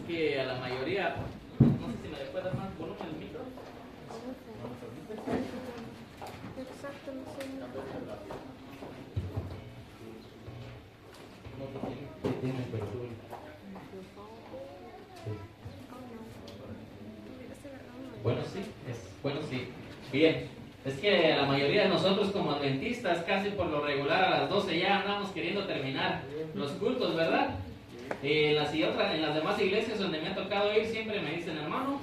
que a la mayoría, no sé si me le puede dar más volumen el micro. Exacto, no sé. Bueno, sí. Bien. Es que la mayoría de nosotros como adventistas, casi por lo regular a las 12 ya andamos queriendo terminar los cultos, ¿verdad? En las demás iglesias donde me ha tocado ir siempre me dicen, hermano,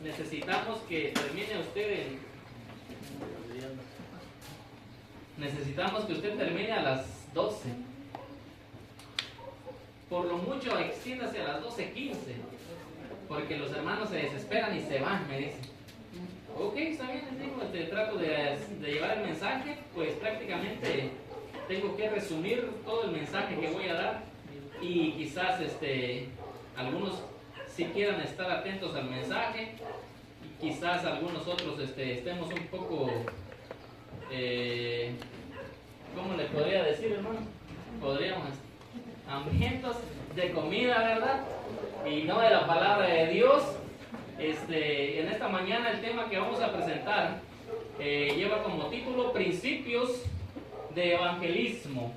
necesitamos que termine usted necesitamos que usted termine a las 12. Por lo mucho extiéndase a las 12:15, porque los hermanos se desesperan y se van, me dicen. Ok, está bien, les digo, trato de llevar el mensaje, pues prácticamente tengo que resumir todo el mensaje que voy a dar y quizás algunos si quieran estar atentos al mensaje y quizás algunos otros estemos un poco, ¿cómo le podría decir, hermano? Podríamos hambrientos de comida, ¿verdad? Y no de la palabra de Dios. En esta mañana el tema que vamos a presentar lleva como título Principios de Evangelismo.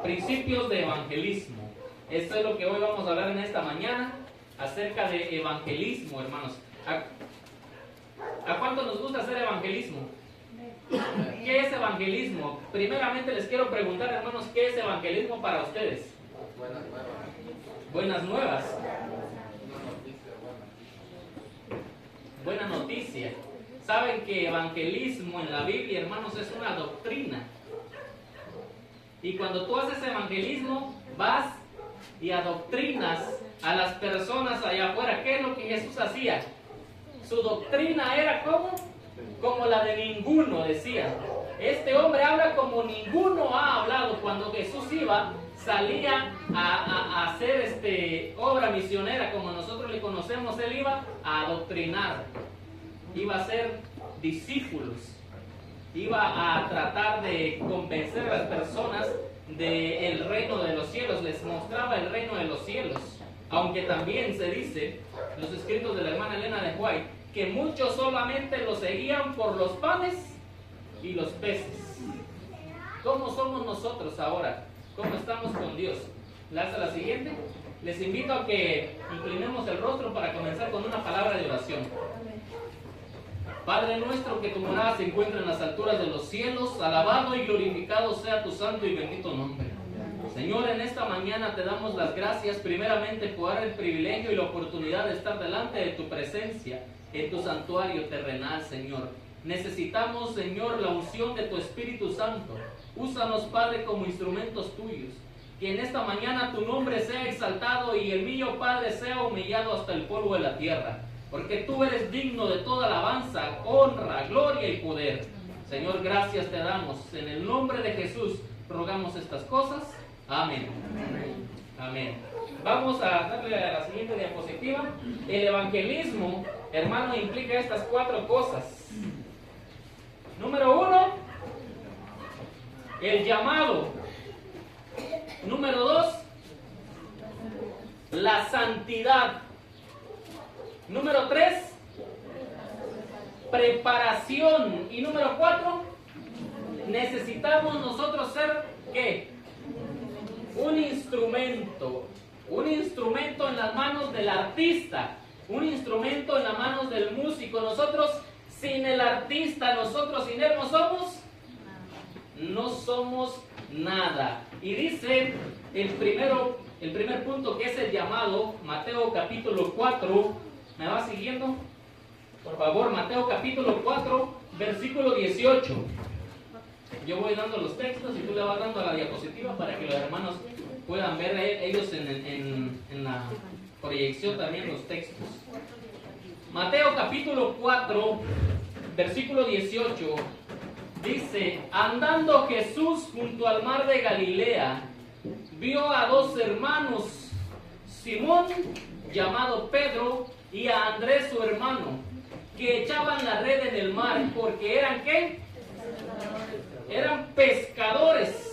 Principios de Evangelismo. Esto es lo que hoy vamos a hablar en esta mañana acerca de evangelismo, hermanos. ¿A cuánto nos gusta hacer evangelismo? ¿Qué es evangelismo? Primeramente les quiero preguntar, hermanos, ¿qué es evangelismo para ustedes? Buenas nuevas. Buena noticia. Saben que evangelismo en la Biblia, hermanos, es una doctrina. Y cuando tú haces evangelismo, vas y adoctrinas a las personas allá afuera. ¿Qué es lo que Jesús hacía? Su doctrina era como la de ninguno, decía. Este hombre habla como ninguno ha hablado. Cuando Jesús salía a hacer obra misionera, como nosotros le conocemos, él iba a adoctrinar, iba a ser discípulos, iba a tratar de convencer a las personas del reino de los cielos, les mostraba el reino de los cielos. Aunque también se dice, en los escritos de la hermana Elena de White, que muchos solamente lo seguían por los panes y los peces. ¿Cómo somos nosotros ahora? ¿Cómo estamos con Dios? Hasta la siguiente. Les invito a que inclinemos el rostro para comenzar con una palabra de oración. Padre nuestro, que tu morada se encuentra en las alturas de los cielos, alabado y glorificado sea tu santo y bendito nombre. Señor, en esta mañana te damos las gracias primeramente por dar el privilegio y la oportunidad de estar delante de tu presencia en tu santuario terrenal, Señor. Necesitamos, Señor, la unción de tu Espíritu Santo. Úsanos, Padre, como instrumentos tuyos. Que en esta mañana tu nombre sea exaltado y el mío, Padre, sea humillado hasta el polvo de la tierra. Porque tú eres digno de toda alabanza, honra, gloria y poder. Señor, gracias te damos. En el nombre de Jesús rogamos estas cosas. Amén. Amén. Vamos a darle a la siguiente diapositiva. El evangelismo, hermano, implica estas 4 cosas. Número 1, el llamado. Número 2, la santidad. Número 3, preparación. Y número 4, necesitamos nosotros ser, ¿qué? Un instrumento en las manos del artista, un instrumento en las manos del músico. Nosotros sin el artista, nosotros sin él no somos nada. Y dice el primer punto, que es el llamado, Mateo capítulo 4, ¿me va siguiendo? Por favor, Mateo capítulo 4, versículo 18. Yo voy dando los textos y tú le vas dando a la diapositiva para que los hermanos puedan ver ellos en la proyección también los textos. Mateo capítulo 4, versículo 18, dice: andando Jesús junto al mar de Galilea, vio a 2 hermanos, Simón, llamado Pedro, y a Andrés su hermano, que echaban la red en el mar, porque eran ¿qué? Eran pescadores.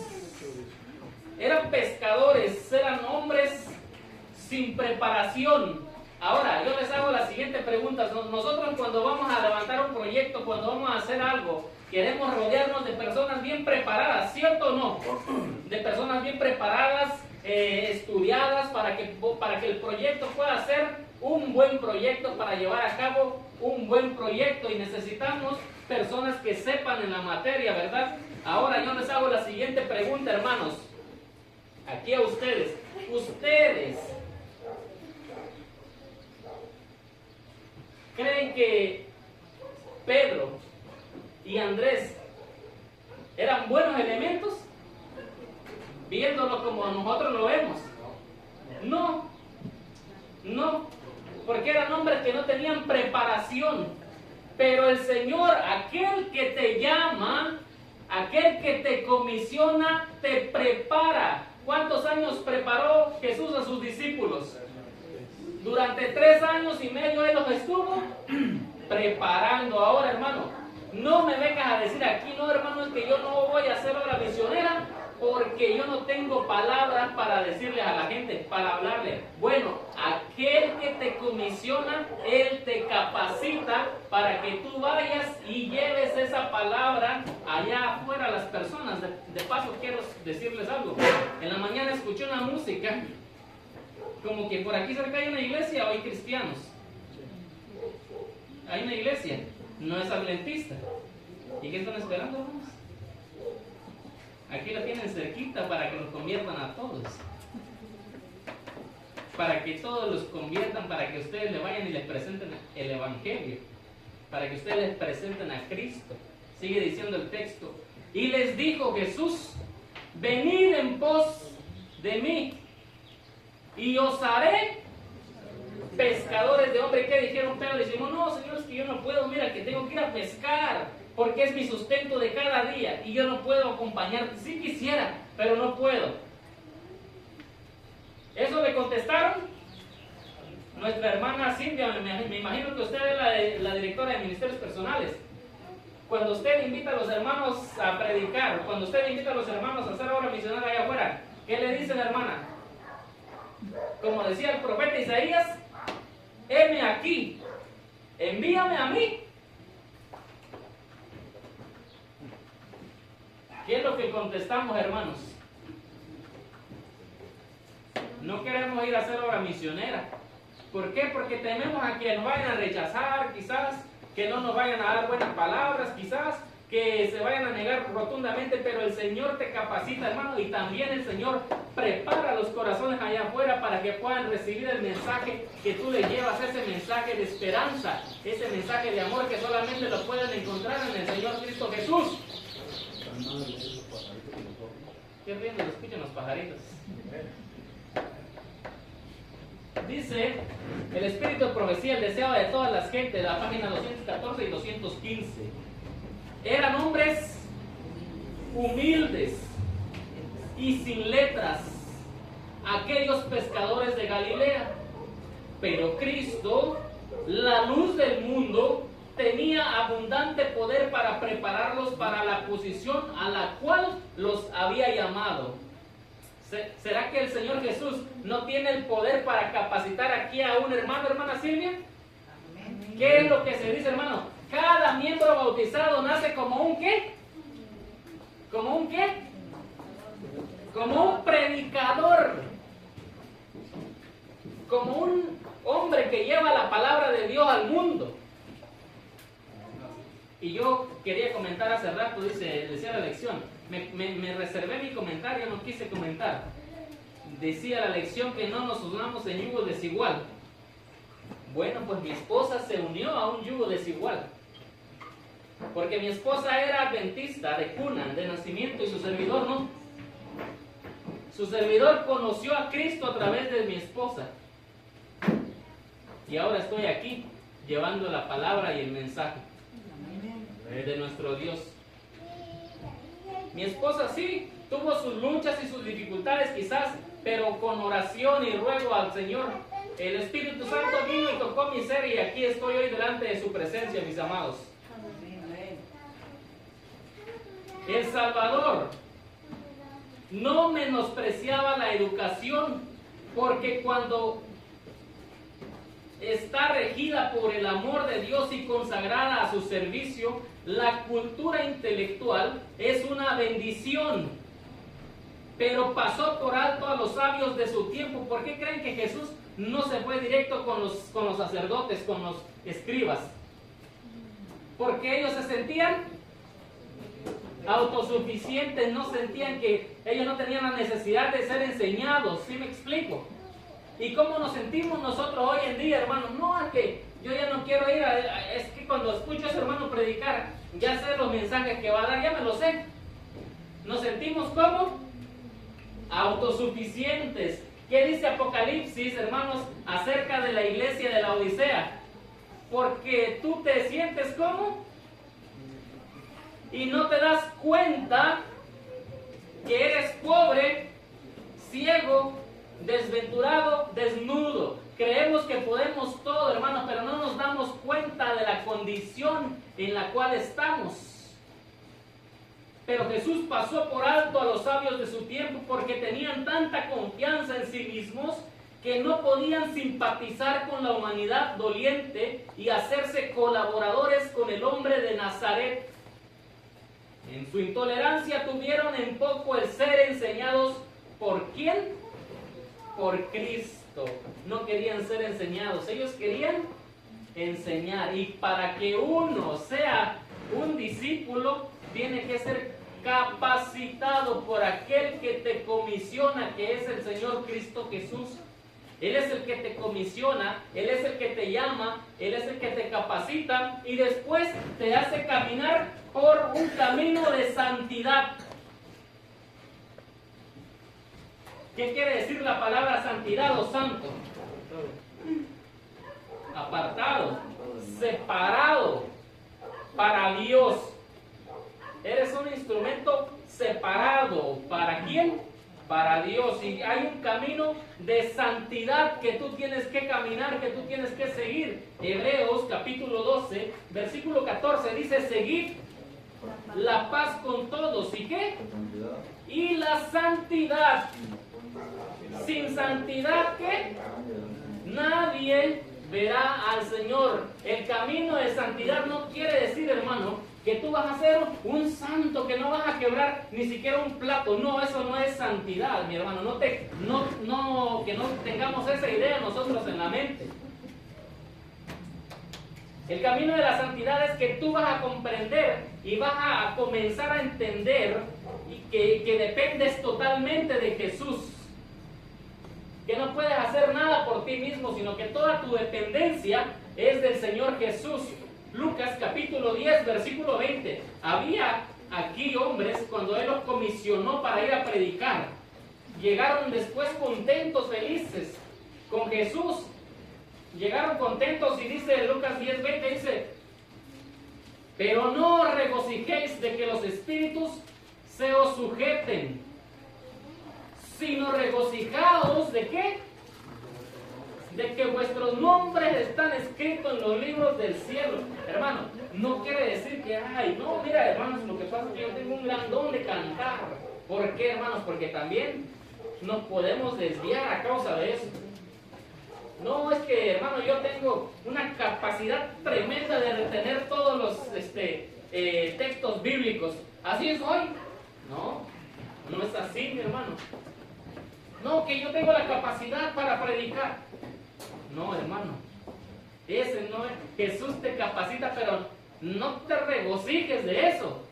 Eran hombres sin preparación. Ahora, yo les hago la siguiente pregunta. Nosotros cuando vamos a levantar un proyecto, cuando vamos a hacer algo, queremos rodearnos de personas bien preparadas, ¿cierto o no? De personas bien preparadas, estudiadas, para que el proyecto pueda ser un buen proyecto, para llevar a cabo un buen proyecto. Y necesitamos personas que sepan en la materia, ¿verdad? Ahora yo les hago la siguiente pregunta, hermanos. Aquí a ustedes. ¿Ustedes creen que Pedro y Andrés eran buenos elementos? Viéndolo como nosotros lo vemos. No, porque eran hombres que no tenían preparación. Pero el Señor, aquel que te llama, aquel que te comisiona, te prepara. ¿Cuántos años preparó Jesús a sus discípulos? Durante 3 años y medio Él los estuvo preparando. Ahora, hermano, no me vengas a decir aquí, no, hermano, es que yo no voy a hacer obra misionera porque yo no tengo palabras para decirle a la gente, para hablarle. Bueno, aquel que te comisiona, Él te capacita para que tú vayas y lleves esa palabra allá afuera a las personas. De paso, quiero decirles algo. En la mañana escuché una música, como que por aquí cerca hay una iglesia o hay cristianos. Hay una iglesia, no es adventista. ¿Y qué están esperando, hermanos? Aquí la tienen cerquita para que los conviertan a todos. Para que todos los conviertan, para que ustedes le vayan y les presenten el Evangelio. Para que ustedes les presenten a Cristo. Sigue diciendo el texto. Y les dijo Jesús, venid en pos de mí, y os haré pescadores de hombres. ¿Qué dijeron Pedro y Simón? No, Señor, es que yo no puedo, mira que tengo que ir a pescar, porque es mi sustento de cada día, y yo no puedo acompañarte. Sí quisiera, pero no puedo. Eso le contestaron nuestra hermana Silvia. Me imagino que usted es la directora de ministerios personales. Cuando usted invita a los hermanos a predicar, cuando usted invita a los hermanos a hacer obra misionera allá afuera, ¿qué le dice la hermana? Como decía el profeta Isaías, heme aquí, envíame a mí. ¿Qué es lo que contestamos, hermanos? No queremos ir a hacer obra misionera. ¿Por qué? Porque tememos a que nos vayan a rechazar, quizás, que no nos vayan a dar buenas palabras, quizás, que se vayan a negar rotundamente, pero el Señor te capacita, hermano, y también el Señor prepara los corazones allá afuera para que puedan recibir el mensaje que tú les llevas, ese mensaje de esperanza, ese mensaje de amor que solamente lo pueden encontrar en el Señor Cristo Jesús. Qué riendo, lo escuchan los pajaritos. Dice el Espíritu de Profecía, el deseo de todas las gentes, la página 214 y 215. Eran hombres humildes y sin letras, aquellos pescadores de Galilea. Pero Cristo, la luz del mundo, tenía abundante poder para prepararlos para la posición a la cual los había llamado. ¿Será que el Señor Jesús no tiene el poder para capacitar aquí a un hermano, hermana Silvia? ¿Qué es lo que se dice, hermano? Cada miembro bautizado nace como un ¿qué? ¿Como un qué? Como un predicador. Como un hombre que lleva la palabra de Dios al mundo. Y yo quería comentar hace rato, decía la lección, me reservé mi comentario, no quise comentar. Decía la lección que no nos unamos en yugo desigual. Bueno, pues mi esposa se unió a un yugo desigual. Porque mi esposa era adventista de cuna, de nacimiento, y su servidor no. Su servidor conoció a Cristo a través de mi esposa. Y ahora estoy aquí, llevando la palabra y el mensaje de nuestro Dios. Mi esposa sí, tuvo sus luchas y sus dificultades quizás, pero con oración y ruego al Señor, el Espíritu Santo vino y tocó mi ser, y aquí estoy hoy delante de su presencia, mis amados. El Salvador no menospreciaba la educación Porque cuando está regida por el amor de Dios y consagrada a su servicio, la cultura intelectual es una bendición. Pero pasó por alto a los sabios de su tiempo. ¿Por qué creen que Jesús no se fue directo con los sacerdotes, con los escribas? Porque ellos se sentían autosuficientes, no sentían que ellos no tenían la necesidad de ser enseñados. ¿Sí me explico? ¿Y cómo nos sentimos nosotros hoy en día, hermanos? No, es que yo ya no quiero ir, es que cuando escucho a ese hermano predicar, ya sé los mensajes que va a dar, ya me los sé. Nos sentimos como autosuficientes. ¿Qué dice Apocalipsis, hermanos, acerca de la iglesia de la Odisea? Porque tú te sientes como y no te das cuenta que eres pobre, ciego, desventurado, desnudo. Creemos que podemos todo, hermanos, pero no nos damos cuenta de la condición en la cual estamos. Pero Jesús pasó por alto a los sabios de su tiempo porque tenían tanta confianza en sí mismos que no podían simpatizar con la humanidad doliente y hacerse colaboradores con el hombre de Nazaret. En su intolerancia tuvieron en poco el ser enseñados. ¿Por quién? Por Cristo. No querían ser enseñados, ellos querían enseñar. Y para que uno sea un discípulo, tiene que ser capacitado por aquel que te comisiona, que es el Señor Cristo Jesús. Él es el que te comisiona, Él es el que te llama, Él es el que te capacita y después te hace caminar por un camino de santidad. ¿Qué quiere decir la palabra santidad o santo? Apartado, separado para Dios. Eres un instrumento separado. ¿Para quién? Para Dios. Y hay un camino de santidad que tú tienes que caminar, que tú tienes que seguir. Hebreos capítulo 12, versículo 14 dice: seguid la paz con todos. ¿Y qué? Y la santidad. Sin santidad, ¿qué? Nadie verá al Señor. El camino de santidad no quiere decir, hermano, que tú vas a ser un santo, que no vas a quebrar ni siquiera un plato. No, eso no es santidad, mi hermano. Que no tengamos esa idea nosotros en la mente. El camino de la santidad es que tú vas a comprender y vas a comenzar a entender que dependes totalmente de Jesús. Que no puedes hacer nada por ti mismo, sino que toda tu dependencia es del Señor Jesús. Lucas capítulo 10, versículo 20. Había aquí hombres, cuando Él los comisionó para ir a predicar, llegaron después contentos, felices, con Jesús. Llegaron contentos y dice Lucas 10, 20, dice: pero no os regocijéis de que los espíritus se os sujeten, sino regocijaos ¿de qué? De que vuestros nombres están escritos en los libros del cielo. Hermano, no quiere decir que, ay, no, mira, hermanos, lo que pasa es que yo tengo un gran don de cantar. ¿Por qué, hermanos? Porque también nos podemos desviar a causa de eso. No, es que, hermano, yo tengo una capacidad tremenda de retener todos los textos bíblicos. ¿Así es hoy? No, no es así, mi hermano. No, que yo tengo la capacidad para predicar. No, hermano, ese no es. Jesús te capacita, pero no te regocijes de eso.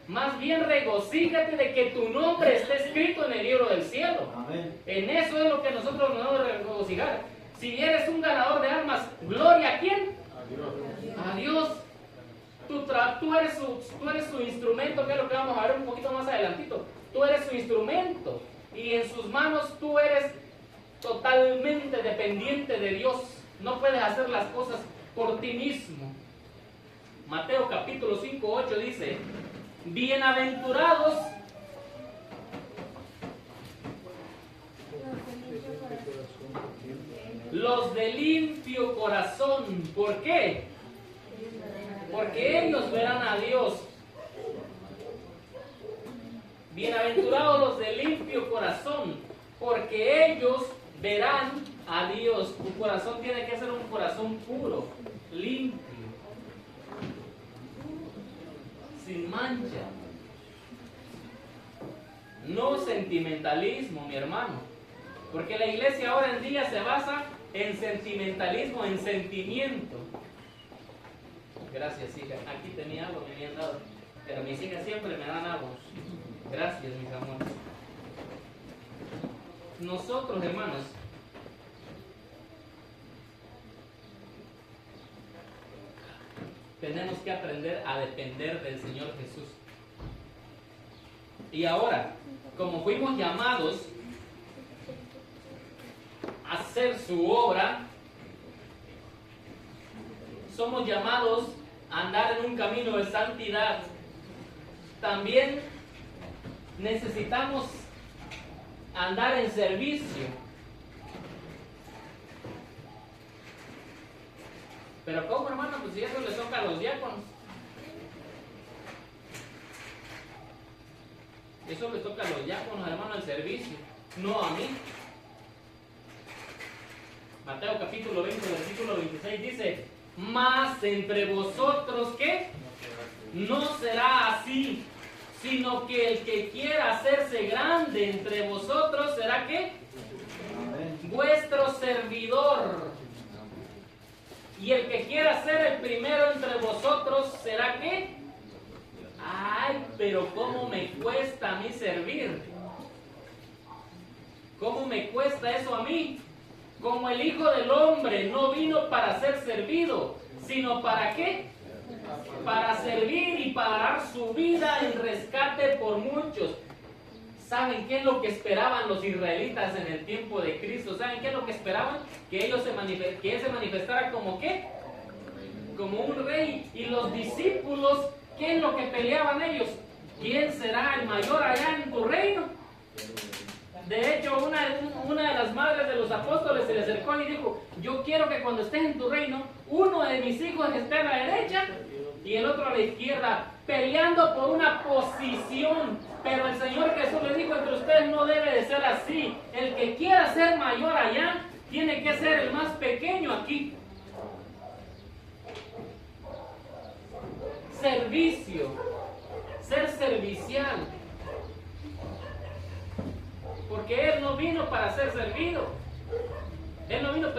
Más bien regocíjate de que tu nombre esté escrito en el libro del cielo. Amén. En eso es lo que nosotros nos debemos regocijar. Si eres un ganador de almas, ¿gloria a quién? A Dios. Tú eres su instrumento, que es lo que vamos a ver un poquito más adelantito. Tú eres su instrumento. Y en sus manos tú eres totalmente dependiente de Dios. No puedes hacer las cosas por ti mismo. Mateo capítulo 5, 8 dice: bienaventurados los de limpio corazón. ¿Por qué? Porque ellos verán a Dios. Bienaventurados los de limpio corazón, porque ellos verán a Dios. Tu corazón tiene que ser un corazón puro, limpio, sin mancha. No sentimentalismo, mi hermano. Porque la iglesia ahora en día se basa en sentimentalismo, en sentimiento. Gracias, hija. Aquí tenía algo, me habían dado. Pero mis hijas siempre me dan algo. Gracias, mis amores. Nosotros, hermanos, tenemos que aprender a depender del Señor Jesús. Y ahora, como fuimos llamados a hacer su obra, somos llamados a andar en un camino de santidad. También necesitamos andar en servicio. Pero ¿cómo, hermano? Pues si eso le toca a los diáconos. Eso le toca a los diáconos, hermano, el servicio, no a mí. Mateo capítulo 20, versículo 26 dice: mas entre vosotros, ¿qué? No será así, sino que el que quiera hacerse grande entre vosotros será, ¿qué? Vuestro servidor. Y el que quiera ser el primero entre vosotros será, ¿qué? Ay, pero ¿cómo me cuesta a mí servir? ¿Cómo me cuesta eso a mí? Como el Hijo del Hombre no vino para ser servido, sino ¿para qué? Para servir y para dar su vida en rescate por muchos. ¿Saben qué es lo que esperaban los israelitas en el tiempo de Cristo? ¿Saben qué es lo que esperaban? Que Él se manifestara como ¿qué? Como un rey. Y los discípulos, ¿qué es lo que peleaban ellos? ¿Quién será el mayor allá en tu reino? De hecho, una de las madres de los apóstoles se le acercó y dijo: yo quiero que cuando estés en tu reino, uno de mis hijos esté a la derecha y el otro a la izquierda, peleando por una posición. Pero el Señor Jesús le dijo: entre ustedes no debe de ser así. El que quiera ser mayor allá, tiene que ser el más pequeño aquí. Servicio, ser servicial. Porque Él no vino para ser servido. Él no vino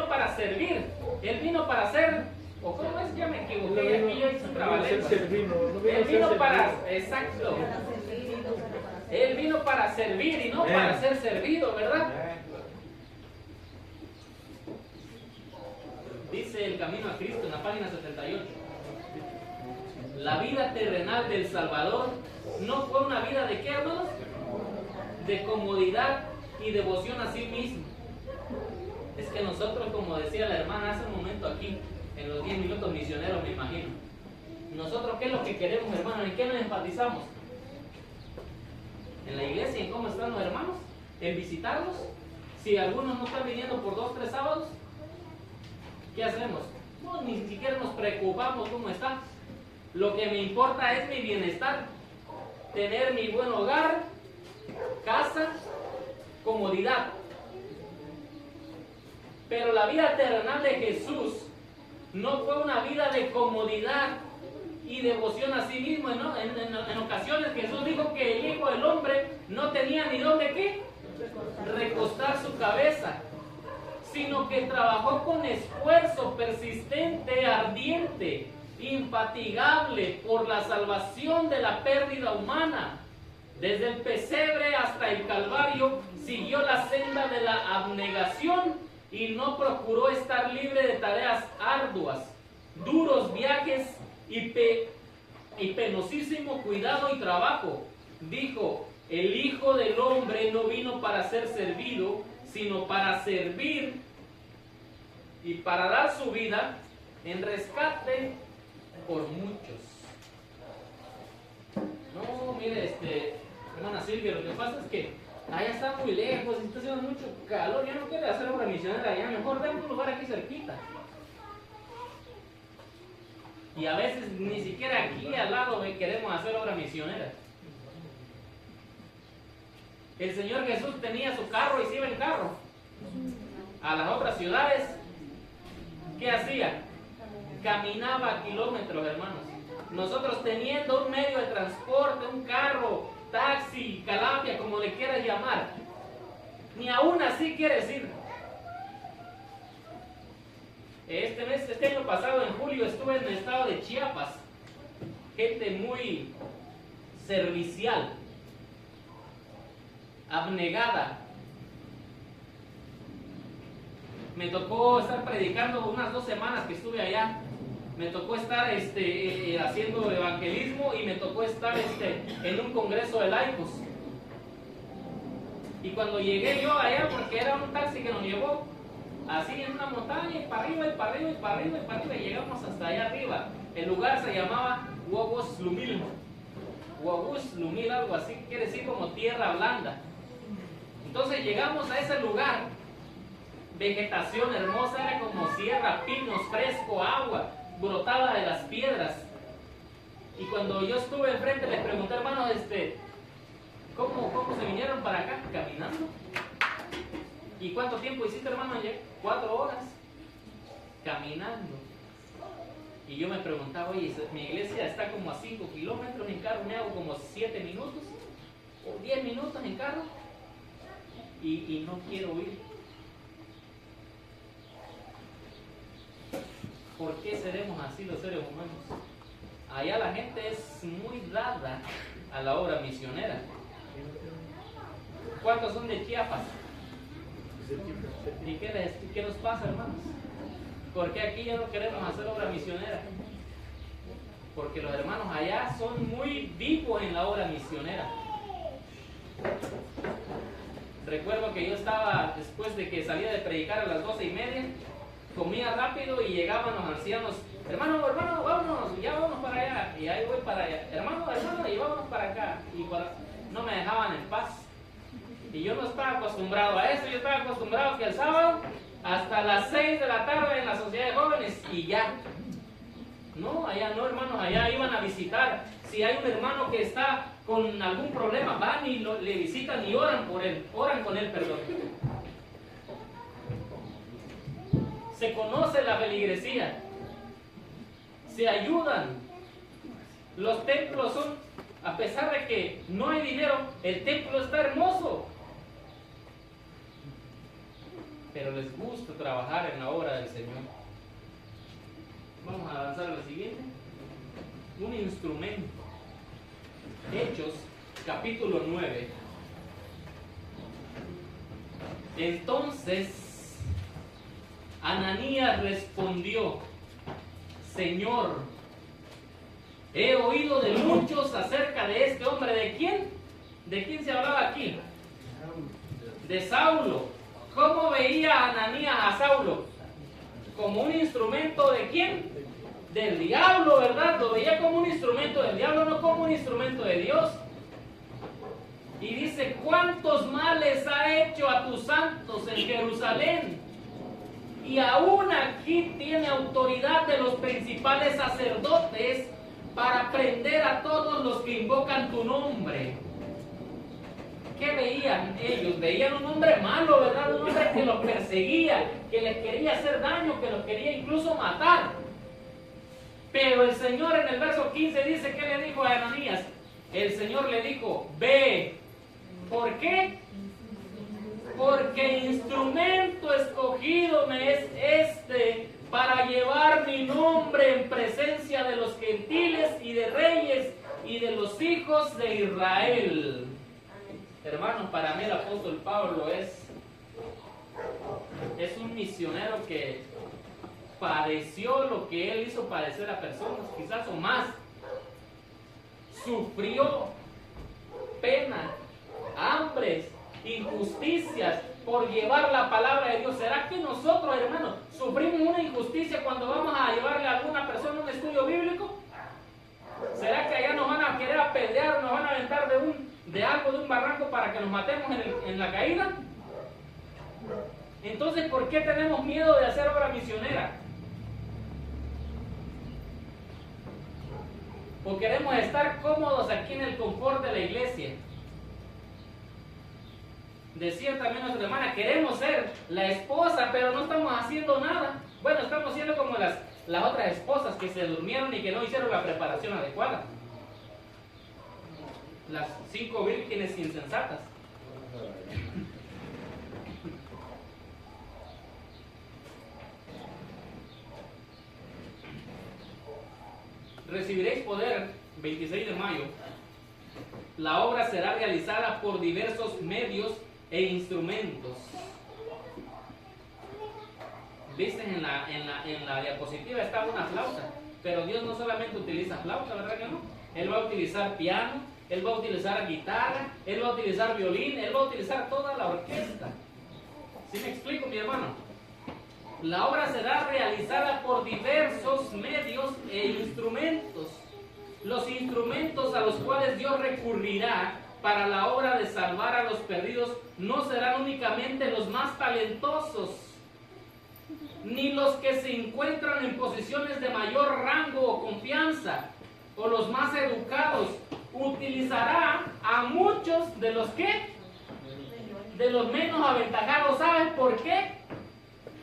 para servir. Él vino para ser, o cómo es, ya me equivoqué, aquí yo hice un trabalengua. Él vino para, exacto. Él vino para servir y no para ser servido, ¿verdad? Dice El Camino a Cristo en la página 78. La vida terrenal del Salvador no fue una vida de ¿qué, hermanos? De comodidad y devoción a sí mismo. Es que nosotros, como decía la hermana hace un momento aquí, en los 10 minutos misioneros, me imagino, nosotros ¿qué es lo que queremos, hermanos? ¿En qué nos enfatizamos? En la iglesia, ¿en cómo están los hermanos? ¿En visitarlos? Si algunos no están viniendo por 2 o 3 sábados, ¿qué hacemos? No, ni siquiera nos preocupamos cómo están. Lo que me importa es mi bienestar, tener mi buen hogar, casa, comodidad. Pero la vida terrenal de Jesús no fue una vida de comodidad y devoción a sí mismo. En ocasiones Jesús dijo que el Hijo del Hombre no tenía ni dónde ¿qué? Recostar su cabeza, sino que trabajó con esfuerzo persistente, ardiente, infatigable por la salvación de la pérdida humana. Desde el pesebre hasta el Calvario siguió la senda de la abnegación y no procuró estar libre de tareas arduas, duros viajes y penosísimo cuidado y trabajo. Dijo: el Hijo del Hombre no vino para ser servido, sino para servir y para dar su vida en rescate por muchos. No, mire, hermana Silvia, lo que pasa es que allá está muy lejos, está haciendo mucho calor, ya no quiere hacer obra misionera allá, mejor veamos un lugar aquí cerquita. Y a veces ni siquiera aquí al lado queremos hacer obra misionera. El Señor Jesús tenía su carro y se iba en carro. a las otras ciudades, ¿qué hacía? Caminaba kilómetros, hermanos. Nosotros teniendo un medio de transporte, un carro, taxi, calapia, como le quieras llamar, ni aún así quieres ir. Este año pasado, en julio, estuve en el estado de Chiapas. Gente muy servicial, abnegada. Me tocó estar predicando unas 2 semanas que estuve allá. Me tocó estar haciendo evangelismo y me tocó estar en un congreso de laicos. Y cuando llegué yo allá, porque era un taxi que nos llevó así en una montaña, y para arriba, y para arriba, y para arriba, y para arriba, y llegamos hasta allá arriba. El lugar se llamaba Huogos Lumil. Huogos Lumil, algo así, quiere decir como tierra blanda. Entonces llegamos a ese lugar. Vegetación hermosa, era como sierra, pinos, fresco, agua brotada de las piedras. Y cuando yo estuve enfrente les pregunté, hermanos, ¿cómo se vinieron para acá? Caminando. ¿Y cuánto tiempo hiciste, hermano? 4 horas caminando. Y yo me preguntaba, oye, mi iglesia está como a 5 kilómetros en carro, me hago como 7 minutos o 10 minutos en carro y no quiero ir. ¿Por qué seremos así los seres humanos? Allá la gente es muy dada a la obra misionera. ¿Cuántos son de Chiapas? ¿Y qué nos pasa, hermanos? ¿Por qué aquí ya no queremos hacer obra misionera? Porque los hermanos allá son muy vivos en la obra misionera. Recuerdo que yo estaba, después de que salía de predicar a las 12:30, comía rápido y llegaban los ancianos. Hermano, vámonos, ya vámonos para allá. Y ahí voy para allá. Hermano, y vámonos para acá. Y no me dejaban en paz. Y yo no estaba acostumbrado a eso. Yo estaba acostumbrado que el sábado hasta las 6 de la tarde en la sociedad de jóvenes y ya. No, allá no, hermanos, allá iban a visitar. Si hay un hermano que está con algún problema, van y le visitan y oran por él. Oran con él, perdón. Se conoce la feligresía, se ayudan. Los templos son, a pesar de que no hay dinero, el templo está hermoso, pero les gusta trabajar en la obra del Señor. Vamos a avanzar a la siguiente. Un instrumento. Hechos, capítulo 9. Entonces Ananías respondió: Señor, he oído de muchos acerca de este hombre. ¿De quién? ¿De quién se hablaba aquí? De Saulo. ¿Cómo veía Ananías a Saulo? Como un instrumento ¿de quién? Del diablo, ¿verdad? Lo veía como un instrumento del diablo, no como un instrumento de Dios. Y dice: ¿cuántos males ha hecho a tus santos en Jerusalén? Y aún aquí tiene autoridad de los principales sacerdotes para prender a todos los que invocan tu nombre. ¿Qué veían ellos? Veían un hombre malo, ¿verdad? Un hombre que los perseguía, que les quería hacer daño, que los quería incluso matar. Pero el Señor en el verso 15 dice, ¿qué le dijo a Ananías? El Señor le dijo: ve. ¿Por qué? Porque instrumento escogido me es para llevar mi nombre en presencia de los gentiles y de reyes y de los hijos de Israel. Hermanos, para mí el apóstol Pablo es un misionero que padeció lo que él hizo padecer a personas, quizás o más. Sufrió pena, hambres, injusticias por llevar la palabra de Dios. ¿Será que nosotros, hermanos, sufrimos una injusticia cuando vamos a llevarle a alguna persona un estudio bíblico? ¿Será que allá nos van a querer apedrear, nos van a aventar de algo, de un barranco para que nos matemos en la caída? Entonces, ¿por qué tenemos miedo de hacer obra misionera? ¿O queremos estar cómodos aquí en el confort de la iglesia? decía también nuestra hermana, queremos ser la esposa, pero no estamos haciendo nada. Bueno, estamos siendo como las otras esposas que se durmieron y que no hicieron la preparación adecuada. Las 5 vírgenes insensatas. Recibiréis poder, 26 de mayo. La obra será realizada por diversos medios e instrumentos. Viste, en la diapositiva estaba una flauta, pero Dios no solamente utiliza flauta, ¿verdad que no? Él va a utilizar piano, Él va a utilizar guitarra, Él va a utilizar violín, Él va a utilizar toda la orquesta. ¿Sí me explico, mi hermano? La obra será realizada por diversos medios e instrumentos. Los instrumentos a los cuales Dios recurrirá para la obra de salvar a los perdidos no serán únicamente los más talentosos, ni los que se encuentran en posiciones de mayor rango o confianza, o los más educados. Utilizará a muchos de los que, de los menos aventajados. ¿Saben por qué?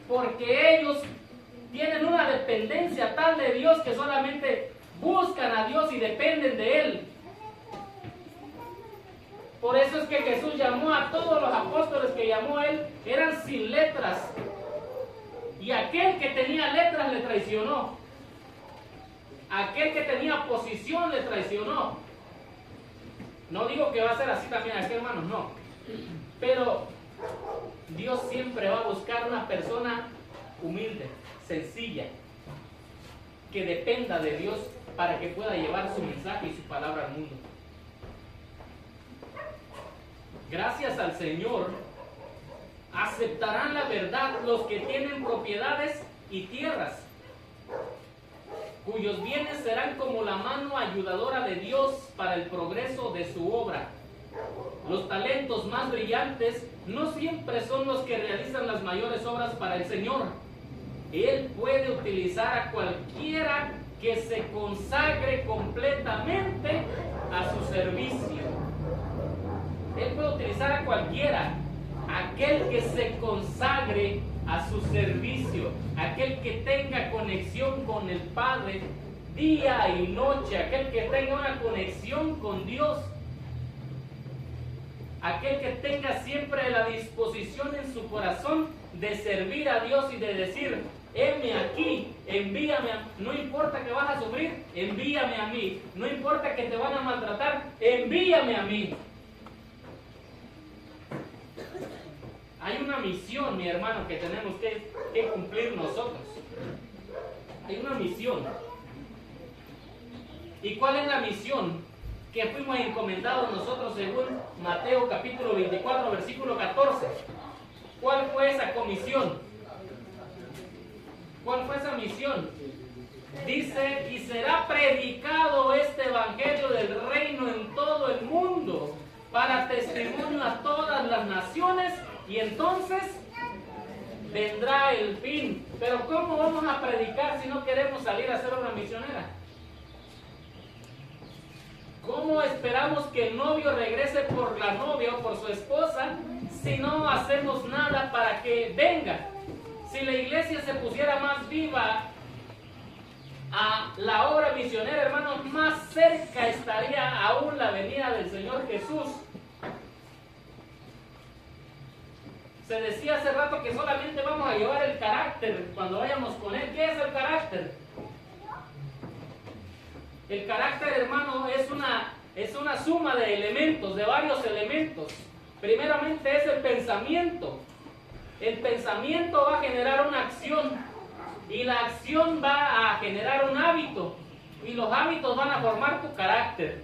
Porque ellos tienen una dependencia tal de Dios que solamente buscan a Dios y dependen de Él. Por eso es que Jesús llamó a todos los apóstoles que llamó Él, eran sin letras. Y aquel que tenía letras le traicionó. Aquel que tenía posición le traicionó. No digo que va a ser así también aquí, hermanos, no. Pero Dios siempre va a buscar una persona humilde, sencilla, que dependa de Dios para que pueda llevar su mensaje y su palabra al mundo. Gracias al Señor, aceptarán la verdad los que tienen propiedades y tierras, cuyos bienes serán como la mano ayudadora de Dios para el progreso de su obra. Los talentos más brillantes no siempre son los que realizan las mayores obras para el Señor. Él puede utilizar a cualquiera que se consagre completamente a su servicio. Él puede utilizar a cualquiera, aquel que se consagre a su servicio, aquel que tenga conexión con el Padre día y noche, aquel que tenga una conexión con Dios, aquel que tenga siempre la disposición en su corazón de servir a Dios y de decir, heme aquí, envíame a mí. No importa que vas a sufrir, envíame a mí. No importa que te van a maltratar, envíame a mí. Hay una misión, mi hermano, que tenemos que cumplir nosotros. Hay una misión. ¿Y cuál es la misión que fuimos encomendados nosotros según Mateo capítulo 24, versículo 14? ¿Cuál fue esa comisión? ¿Cuál fue esa misión? Dice, y será predicado este evangelio del reino en todo el mundo para testimonio a todas las naciones, y entonces vendrá el fin. Pero ¿cómo vamos a predicar si no queremos salir a hacer una misionera? ¿Cómo esperamos que el novio regrese por la novia o por su esposa si no hacemos nada para que venga? Si la iglesia se pusiera más viva a la obra misionera, hermanos, más cerca estaría aún la venida del Señor Jesús. Se decía hace rato que solamente vamos a llevar el carácter cuando vayamos con Él. ¿Qué es el carácter? El carácter, hermano, es una suma de elementos, de varios elementos. Primeramente es el pensamiento. El pensamiento va a generar una acción y la acción va a generar un hábito y los hábitos van a formar tu carácter.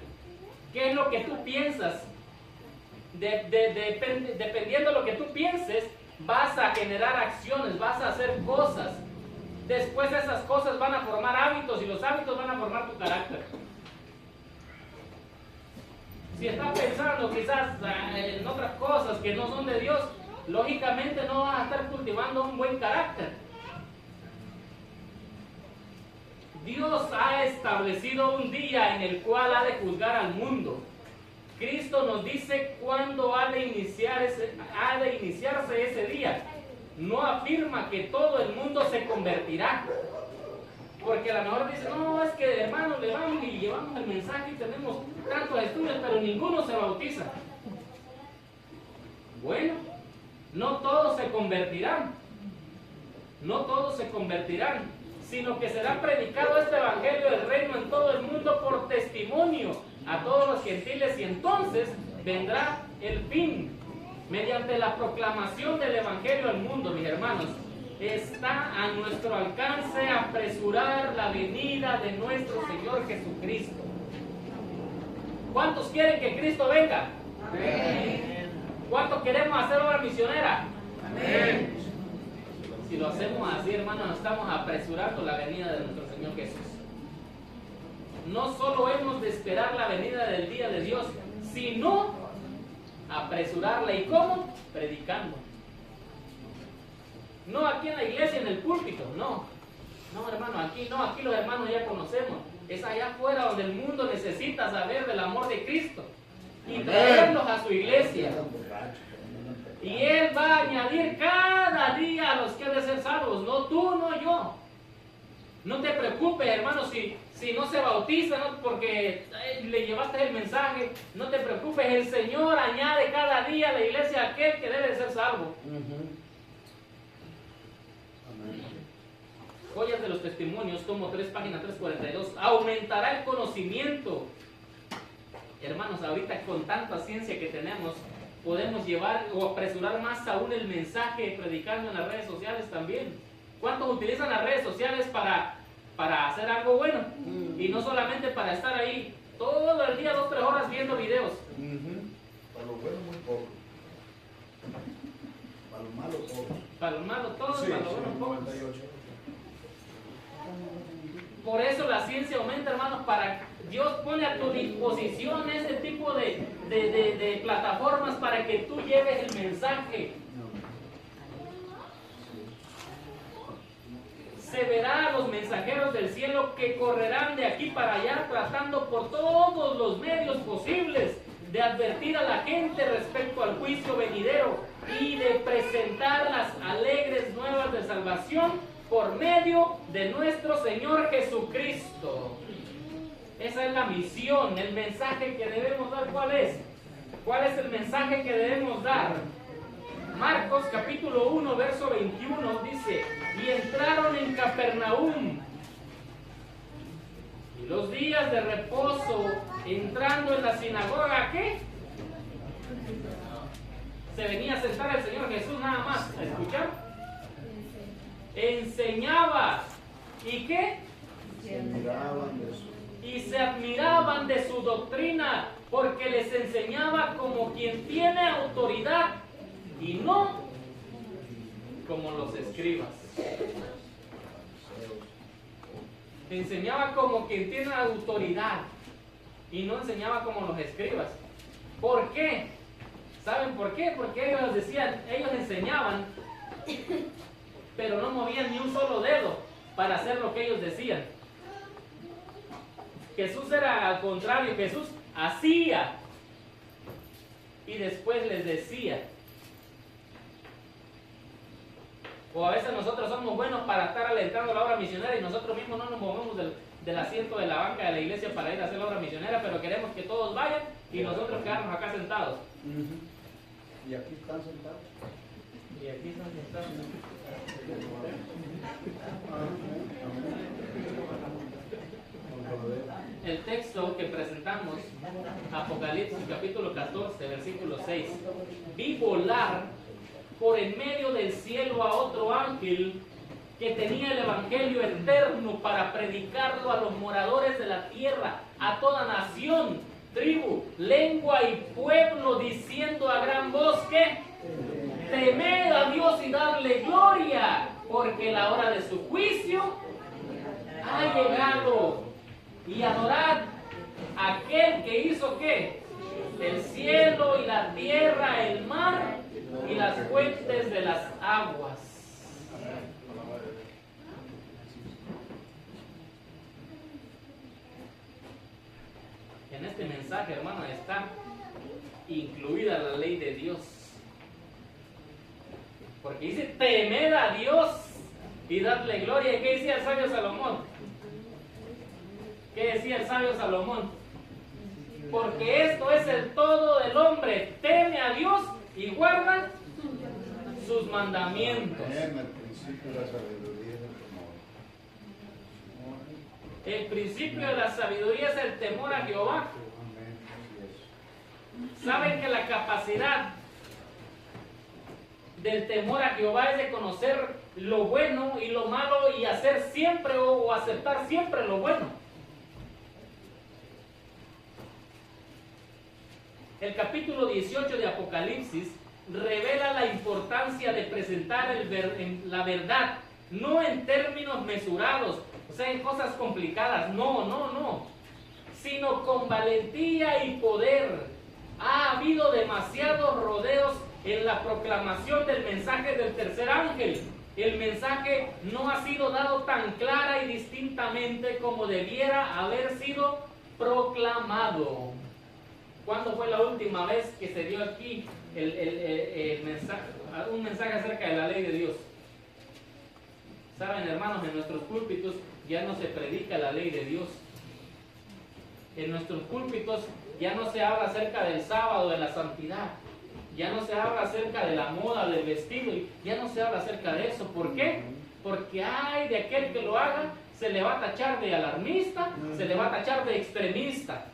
¿Qué es lo que tú piensas? Dependiendo de lo que tú pienses, vas a generar acciones, vas a hacer cosas. Después esas cosas van a formar hábitos y los hábitos van a formar tu carácter. Si estás pensando quizás en otras cosas que no son de Dios, lógicamente no vas a estar cultivando un buen carácter. Dios ha establecido un día en el cual ha de juzgar al mundo. Cristo nos dice cuándo ha de iniciarse ese día. No afirma que todo el mundo se convertirá. Porque a lo mejor dice, no, es que hermanos le vamos y llevamos el mensaje y tenemos tantos estudios, pero ninguno se bautiza. Bueno, no todos se convertirán. No todos se convertirán, sino que será predicado este evangelio del reino en todo el mundo por testimonio a todos los gentiles, y entonces vendrá el fin. Mediante la proclamación del evangelio al mundo, mis hermanos, está a nuestro alcance apresurar la venida de nuestro Señor Jesucristo. ¿Cuántos quieren que Cristo venga? Amén. ¿Cuántos queremos hacer obra misionera? Amén. Si lo hacemos así, hermanos, estamos apresurando la venida de nuestro Señor Jesús. No solo hemos de esperar la venida del día de Dios, sino apresurarla. ¿Y cómo? Predicando. No aquí en la iglesia, en el púlpito, no. No, hermano, aquí no, aquí los hermanos ya conocemos. Es allá afuera donde el mundo necesita saber del amor de Cristo y traerlos a su iglesia. Y Él va a añadir cada día a los que han de ser salvos, no tú, no yo. No te preocupes, hermano, si no se bautiza, ¿no? Porque le llevaste el mensaje, no te preocupes, el Señor añade cada día a la iglesia aquel que debe de ser salvo. Joyas de los Testimonios, tomo 3, página 342. Aumentará el conocimiento. Hermanos, ahorita con tanta ciencia que tenemos, podemos llevar o apresurar más aún el mensaje predicando en las redes sociales también. ¿Cuántos utilizan las redes sociales para hacer algo bueno? Y no solamente para estar ahí todo el día, 2 o 3 horas viendo videos. Para lo bueno muy poco. Para lo malo poco. Para lo malo todo, Sí, para lo bueno poco. 98. Por eso la ciencia aumenta, hermanos, para Dios pone a tu disposición este tipo de plataformas para que tú lleves el mensaje. Se verá a los mensajeros del cielo que correrán de aquí para allá tratando por todos los medios posibles de advertir a la gente respecto al juicio venidero y de presentar las alegres nuevas de salvación por medio de nuestro Señor Jesucristo. Esa es la misión, el mensaje que debemos dar. ¿Cuál es? ¿Cuál es el mensaje que debemos dar? Marcos capítulo 1, verso 21 dice: y entraron en Capernaum. Y los días de reposo, entrando en la sinagoga, ¿qué? Se venía a sentar el Señor Jesús nada más a escuchar. Enseñaba. ¿Y qué? Y se admiraban de su doctrina, porque les enseñaba como quien tiene autoridad y no como los escribas. Enseñaba como quien tiene autoridad y no enseñaba como los escribas. ¿Por qué? ¿Saben por qué? Porque ellos decían, ellos enseñaban, pero no movían ni un solo dedo para hacer lo que ellos decían. Jesús era al contrario, Jesús hacía y después les decía. O a veces nosotros somos buenos para estar alentando la obra misionera y nosotros mismos no nos movemos del asiento de la banca de la iglesia para ir a hacer la obra misionera, pero queremos que todos vayan y nosotros quedarnos acá sentados. Y aquí están sentados. Y aquí están sentados. El texto que presentamos, Apocalipsis capítulo 14, versículo 6. Vi volar por en medio del cielo a otro ángel que tenía el evangelio eterno para predicarlo a los moradores de la tierra, a toda nación, tribu, lengua y pueblo, diciendo a gran voz que temed a Dios y darle gloria, porque la hora de su juicio ha llegado, y adorad a aquel que hizo ¿qué? El cielo y la tierra, el mar y las fuentes de las aguas. En este mensaje, hermano, está incluida la ley de Dios. Porque dice, temed a Dios y dadle gloria. ¿Qué decía el sabio Salomón? ¿Qué decía el sabio Salomón? Porque esto es el todo del hombre, teme a Dios y guarda sus mandamientos. En el principio de la sabiduría es el temor. El principio de la sabiduría es el temor a Jehová. Amén. Así es. Saben que la capacidad del temor a Jehová es de conocer lo bueno y lo malo y hacer siempre o aceptar siempre lo bueno. El capítulo 18 de Apocalipsis revela la importancia de presentar la verdad, no en términos mesurados, o sea, en cosas complicadas, no, sino con valentía y poder. Ha habido demasiados rodeos en la proclamación del mensaje del tercer ángel. El mensaje no ha sido dado tan clara y distintamente como debiera haber sido proclamado. ¿Cuándo fue la última vez que se dio aquí un mensaje acerca de la ley de Dios? Saben, hermanos, en nuestros púlpitos ya no se predica la ley de Dios. En nuestros púlpitos ya no se habla acerca del sábado, de la santidad. Ya no se habla acerca de la moda, del vestido. Ya no se habla acerca de eso. ¿Por qué? Porque ay de aquel que lo haga, se le va a tachar de alarmista, se le va a tachar de extremista.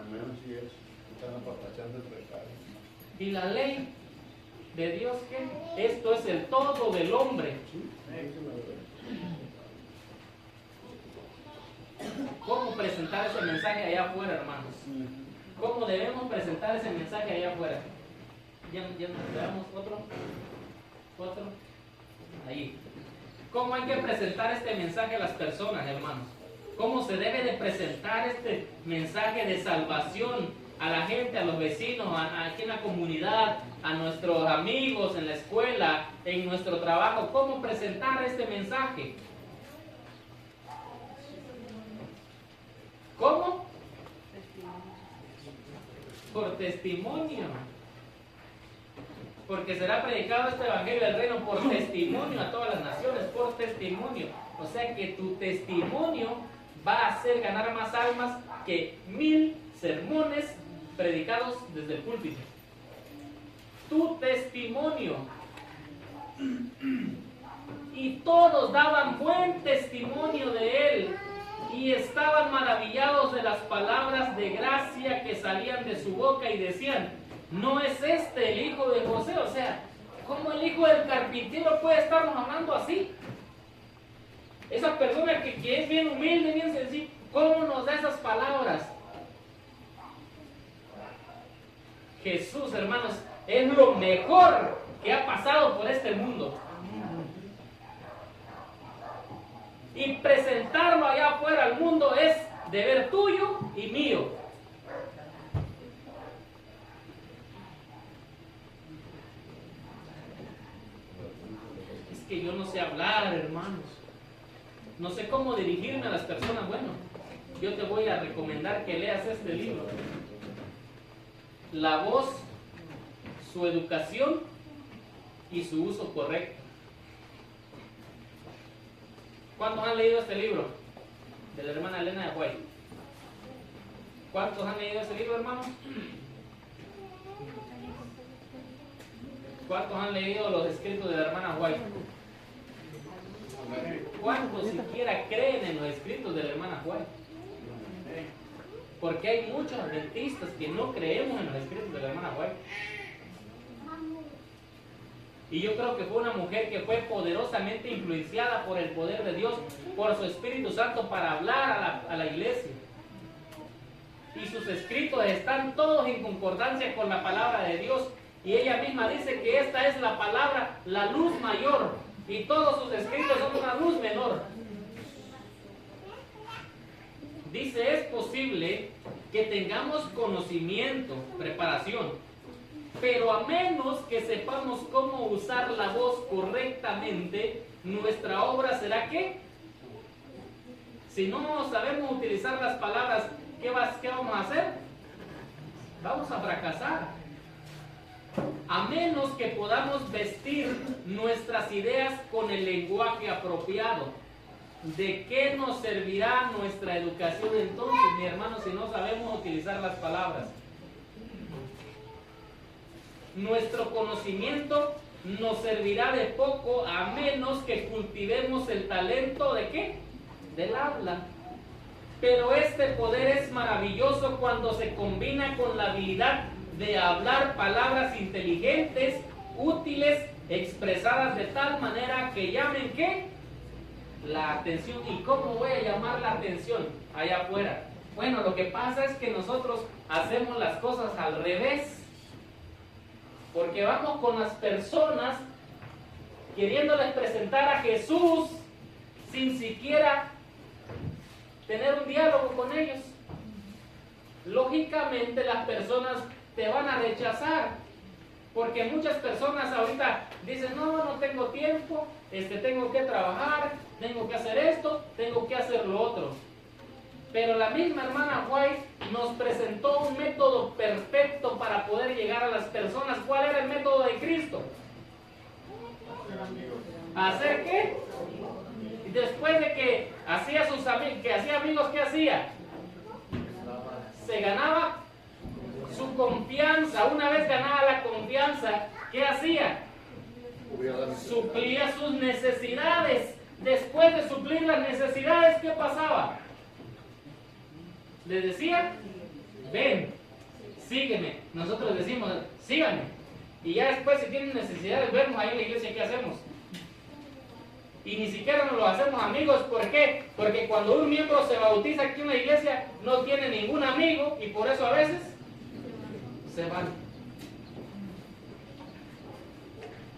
Amén, así es. Están apapachando el pecado. ¿Y la ley de Dios qué? Esto es el todo del hombre. ¿Cómo presentar ese mensaje allá afuera, hermanos? ¿Cómo debemos presentar ese mensaje allá afuera? ¿Ya nos veamos otro? Ahí. ¿Cómo hay que presentar este mensaje a las personas, hermanos? ¿Cómo se debe de presentar este mensaje de salvación a la gente, a los vecinos, aquí en la comunidad, a nuestros amigos, en la escuela, en nuestro trabajo? ¿Cómo presentar este mensaje? ¿Cómo? Por testimonio. Porque será predicado este evangelio del reino por testimonio a todas las naciones, por testimonio. O sea que tu testimonio va a hacer ganar más almas que 1000 sermones predicados desde el púlpito. Tu testimonio. Y todos daban buen testimonio de él y estaban maravillados de las palabras de gracia que salían de su boca y decían, ¿no es este el hijo de José? O sea, ¿cómo el hijo del carpintero puede estarnos hablando así? Esa persona que es bien humilde, bien sencilla, ¿cómo nos da esas palabras? Jesús, hermanos, es lo mejor que ha pasado por este mundo. Y presentarlo allá afuera al mundo es deber tuyo y mío. Es que yo no sé hablar, hermanos. No sé cómo dirigirme a las personas. Bueno, yo te voy a recomendar que leas este libro. La voz, su educación y su uso correcto. ¿Cuántos han leído este libro? De la hermana Elena de White. ¿Cuántos han leído este libro, hermanos? ¿Cuántos han leído los escritos de la hermana White? ¿Cuántos siquiera creen en los escritos de la hermana White? Porque hay muchos adventistas que no creemos en los escritos de la hermana White. Y yo creo que fue una mujer que fue poderosamente influenciada por el poder de Dios, por su Espíritu Santo para hablar a la iglesia. Y sus escritos están todos en concordancia con la palabra de Dios. Y ella misma dice que esta es la palabra, la luz mayor. Y todos sus escritos son una luz menor. Dice, es posible que tengamos conocimiento, preparación, pero a menos que sepamos cómo usar la voz correctamente, nuestra obra será ¿qué? Si no sabemos utilizar las palabras, ¿qué vamos a hacer? vamos a fracasar. A menos que podamos vestir nuestras ideas con el lenguaje apropiado. ¿De qué nos servirá nuestra educación entonces, mi hermano, si no sabemos utilizar las palabras? Nuestro conocimiento nos servirá de poco a menos que cultivemos el talento ¿de qué? Del habla. Pero este poder es maravilloso cuando se combina con la habilidad de hablar palabras inteligentes, útiles, expresadas de tal manera que llamen ¿qué? La atención. ¿Y cómo voy a llamar la atención allá afuera? Bueno, lo que pasa es que nosotros hacemos las cosas al revés. Porque vamos con las personas queriéndoles presentar a Jesús sin siquiera tener un diálogo con ellos. Lógicamente las personas te van a rechazar, porque muchas personas ahorita dicen, no tengo tiempo, tengo que trabajar, tengo que hacer esto, tengo que hacer lo otro. Pero la misma hermana White nos presentó un método perfecto para poder llegar a las personas. ¿Cuál era el método de Cristo? ¿Hacer qué? Y después de que hacía sus amigos, ¿qué hacía? Se ganaba su confianza. Una vez ganaba la confianza, ¿qué hacía? Suplía sus necesidades. Después de suplir las necesidades, ¿qué pasaba? Les decía, ven, sígueme. Nosotros decimos, síganme. Y ya después, si tienen necesidades, vemos ahí en la iglesia qué hacemos. Y ni siquiera nos lo hacemos amigos. ¿Por qué? Porque cuando un miembro se bautiza aquí en la iglesia, no tiene ningún amigo y por eso a veces se van.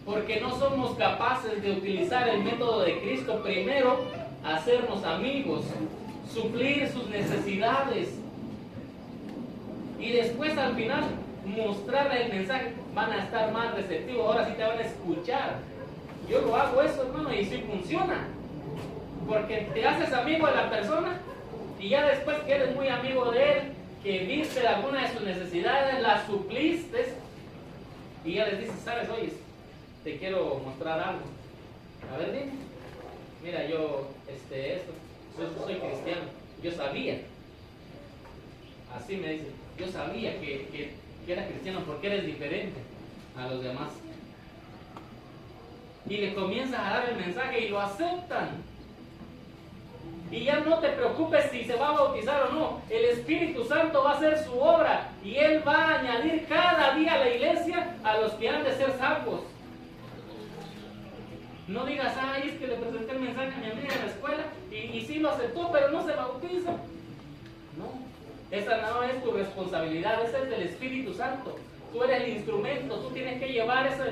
Porque no somos capaces de utilizar el método de Cristo. Primero, hacernos amigos, suplir sus necesidades y después al final mostrarle el mensaje. Van a estar más receptivos, ahora sí te van a escuchar. Yo lo hago eso, hermano, y sí funciona, porque te haces amigo de la persona y ya después que eres muy amigo de él, que viste alguna de sus necesidades, las supliste y ya les dices, sabes, oye, te quiero mostrar algo, a ver, dime. Mira, yo soy cristiano. Yo sabía, así me dice, yo sabía que eras cristiano porque eres diferente a los demás. Y le comienzas a dar el mensaje y lo aceptan. Y ya no te preocupes si se va a bautizar o no. El Espíritu Santo va a hacer su obra y Él va a añadir cada día a la iglesia a los que han de ser salvos. No digas, ay, es que le presenté el mensaje a mi amiga en la escuela y sí lo aceptó, pero no se bautiza. No, esa no es tu responsabilidad, esa es del Espíritu Santo. Tú eres el instrumento, tú tienes que llevar ese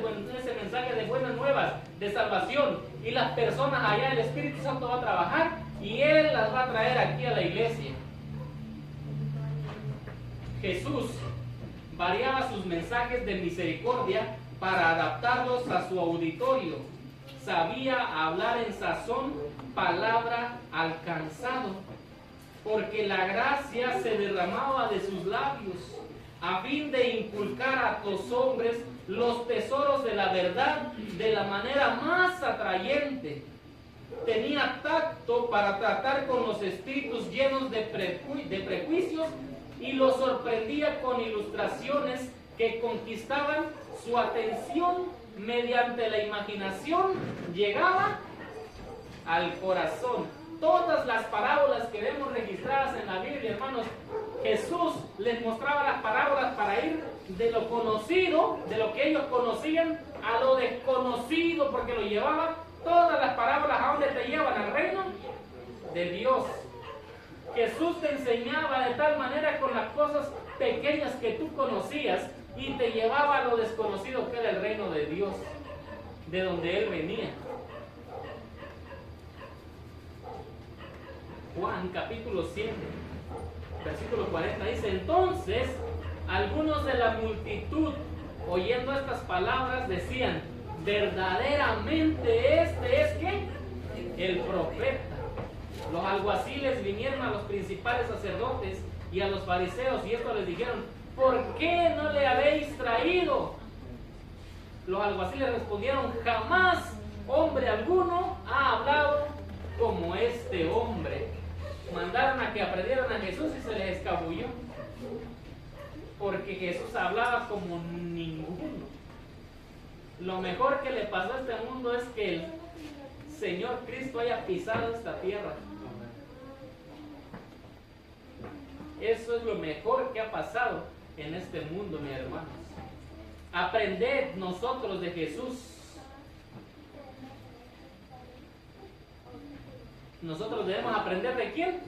mensaje de buenas nuevas, de salvación. Y las personas allá, el Espíritu Santo va a trabajar y Él las va a traer aquí a la iglesia. Jesús variaba sus mensajes de misericordia para adaptarlos a su auditorio. Sabía hablar en sazón, palabra alcanzado, porque la gracia se derramaba de sus labios, a fin de inculcar a los hombres los tesoros de la verdad de la manera más atrayente. Tenía tacto para tratar con los espíritus llenos de prejuicios y los sorprendía con ilustraciones que conquistaban su atención mediante la imaginación, llegaba al corazón. Todas las parábolas que vemos registradas en la Biblia, hermanos, Jesús les mostraba las parábolas para ir de lo conocido, de lo que ellos conocían, a lo desconocido, porque lo llevaba. Todas las parábolas, ¿a dónde te llevan? Al reino de Dios. Jesús te enseñaba de tal manera con las cosas pequeñas que tú conocías y te llevaba a lo desconocido que era el reino de Dios, de donde Él venía. Juan capítulo 7, versículo 40 dice, entonces algunos de la multitud, oyendo estas palabras, decían, verdaderamente este es ¿qué? El profeta. Los alguaciles vinieron a los principales sacerdotes y a los fariseos y estos les dijeron, ¿por qué no le habéis traído? Los alguaciles respondieron, jamás hombre alguno ha hablado como este hombre. Mandaron a que aprendieran a Jesús y se les escabulló, porque Jesús hablaba como ninguno. Lo mejor que le pasó a este mundo es que el Señor Cristo haya pisado esta tierra. Eso es lo mejor que ha pasado en este mundo, mis hermanos. Aprended nosotros de Jesús. Nosotros debemos aprender ¿de quién?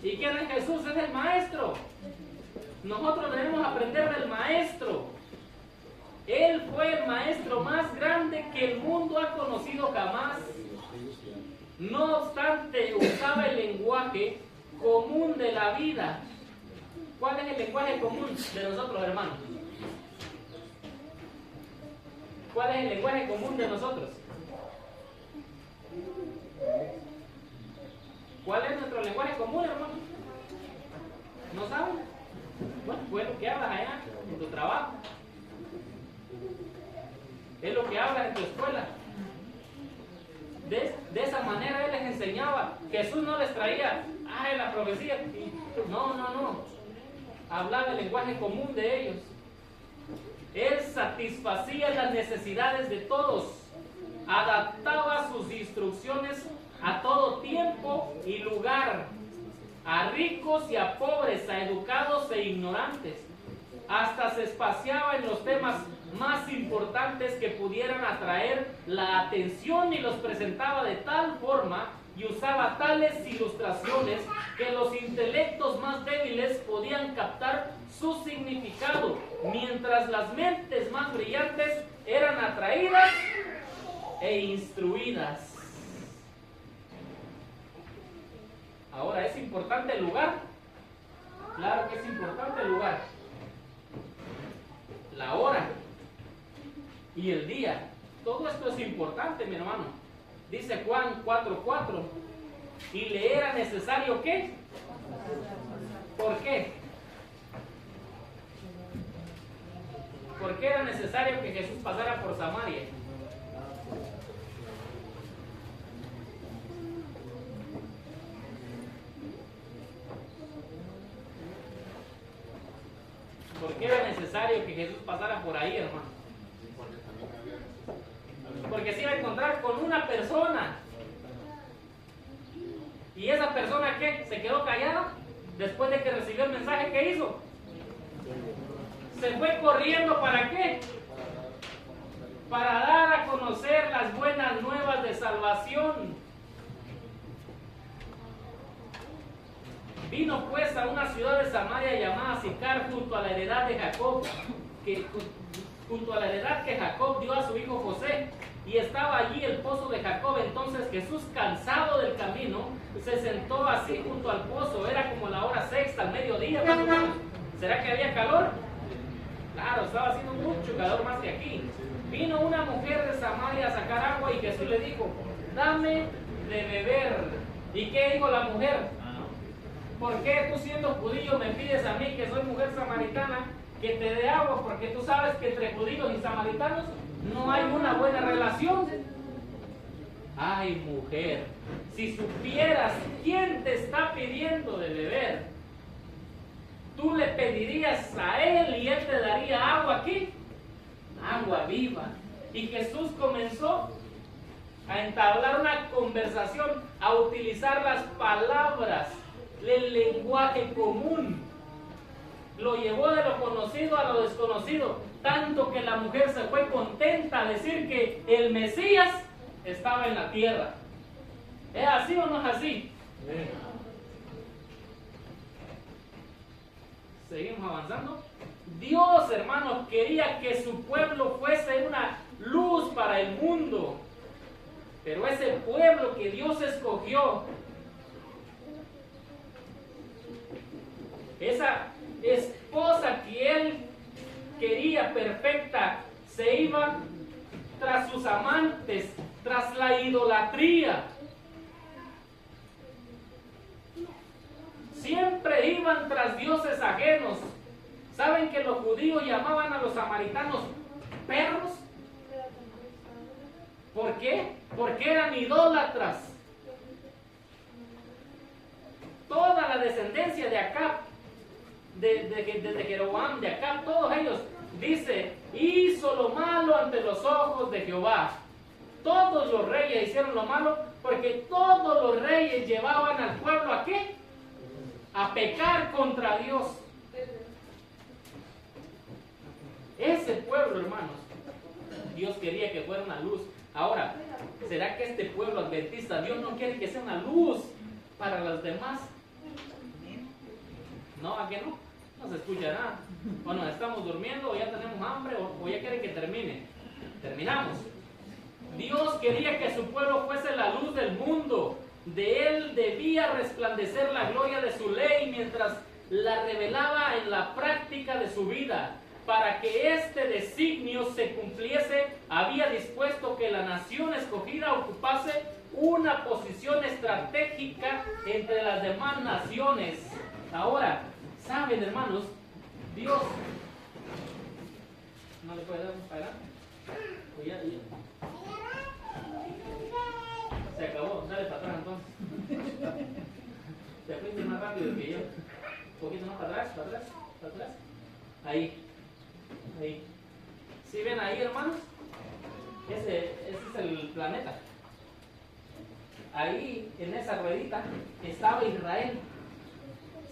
¿Y quién es Jesús? Es el Maestro. Nosotros debemos aprender del Maestro. Él fue el Maestro más grande que el mundo ha conocido jamás. No obstante, usaba el lenguaje común de la vida. ¿Cuál es el lenguaje común de nosotros, hermanos? ¿Cuál es el lenguaje común de nosotros? ¿Cuál es nuestro lenguaje común, hermano? ¿No saben? Bueno, pues lo que hablas allá en tu trabajo. Es lo que hablas en tu escuela. De esa manera Él les enseñaba. Jesús no les traía, la profecía. No. Hablaba el lenguaje común de ellos. Él satisfacía las necesidades de todos. Adaptaba sus instrucciones a todo tiempo y lugar, a ricos y a pobres, a educados e ignorantes. Hasta se espaciaba en los temas más importantes que pudieran atraer la atención y los presentaba de tal forma y usaba tales ilustraciones que los intelectos más débiles podían captar su significado, mientras las mentes más brillantes eran atraídas e instruidas. Ahora, ¿es importante el lugar? Claro que es importante el lugar. La hora y el día. Todo esto es importante, mi hermano. Dice Juan 4:4. Y le era necesario ¿qué? ¿Por qué? ¿Por qué era necesario que Jesús pasara por Samaria? ¿Por qué era necesario que Jesús pasara por ahí, hermano? Porque se iba a encontrar con una persona. ¿Y esa persona qué? ¿Se quedó callada? Después de que recibió el mensaje, ¿qué hizo? Se fue corriendo, ¿para qué? Para dar a conocer las buenas nuevas de salvación. Vino pues a una ciudad de Samaria llamada Sicar, junto a la heredad de Jacob, junto a la heredad que Jacob dio a su hijo José, y estaba allí el pozo de Jacob. Entonces Jesús, cansado del camino, se sentó así junto al pozo. Era como la hora sexta, al mediodía, más o menos. ¿Será que había calor? Claro, estaba haciendo mucho calor más que aquí. Vino una mujer de Samaria a sacar agua y Jesús le dijo, dame de beber. ¿Y qué dijo la mujer? ¿Por qué tú, siendo judío, me pides a mí, que soy mujer samaritana, que te dé agua? Porque tú sabes que entre judíos y samaritanos no hay una buena relación. Ay, mujer, si supieras quién te está pidiendo de beber, tú le pedirías a él y él te daría agua aquí, agua viva. Y Jesús comenzó a entablar una conversación, a utilizar las palabras, el lenguaje común. Lo llevó de lo conocido a lo desconocido, tanto que la mujer se fue contenta a decir que el Mesías estaba en la tierra. ¿Es así o no es así? Seguimos avanzando. Dios, hermanos, quería que su pueblo fuese una luz para el mundo. Pero ese pueblo que Dios escogió, esa esposa que Él quería perfecta, se iba tras sus amantes, tras la idolatría. Siempre iban tras dioses ajenos, ¿Saben que los judíos llamaban a los samaritanos perros? ¿Por qué? Porque eran idólatras. Toda la descendencia de Acab, desde Jeroboam, de Acab, todos ellos, dice, hizo lo malo ante los ojos de Jehová. Todos los reyes hicieron lo malo porque todos los reyes llevaban al pueblo ¿a qué? A pecar contra Dios. Ese pueblo, hermanos, Dios quería que fuera una luz. Ahora, ¿será que este pueblo adventista, Dios no quiere que sea una luz para los demás? No, ¿a qué no? No se escucha nada. O nos estamos durmiendo, o ya tenemos hambre, o ya quieren que termine. Terminamos. Dios quería que su pueblo fuese la luz del mundo. De él debía resplandecer la gloria de su ley mientras la revelaba en la práctica de su vida. Para que este designio se cumpliese, había dispuesto que la nación escogida ocupase una posición estratégica entre las demás naciones. Ahora, ¿saben, hermanos? Dios... ¿No le puede dar para adelante? Pues ya. Se acabó, dale para atrás entonces. Te fuiste más rápido que yo. Un poquito más para atrás, para atrás, para atrás. Ahí. ¿Sí ven ahí, hermanos? Ese es el planeta. Ahí, en esa ruedita, estaba Israel.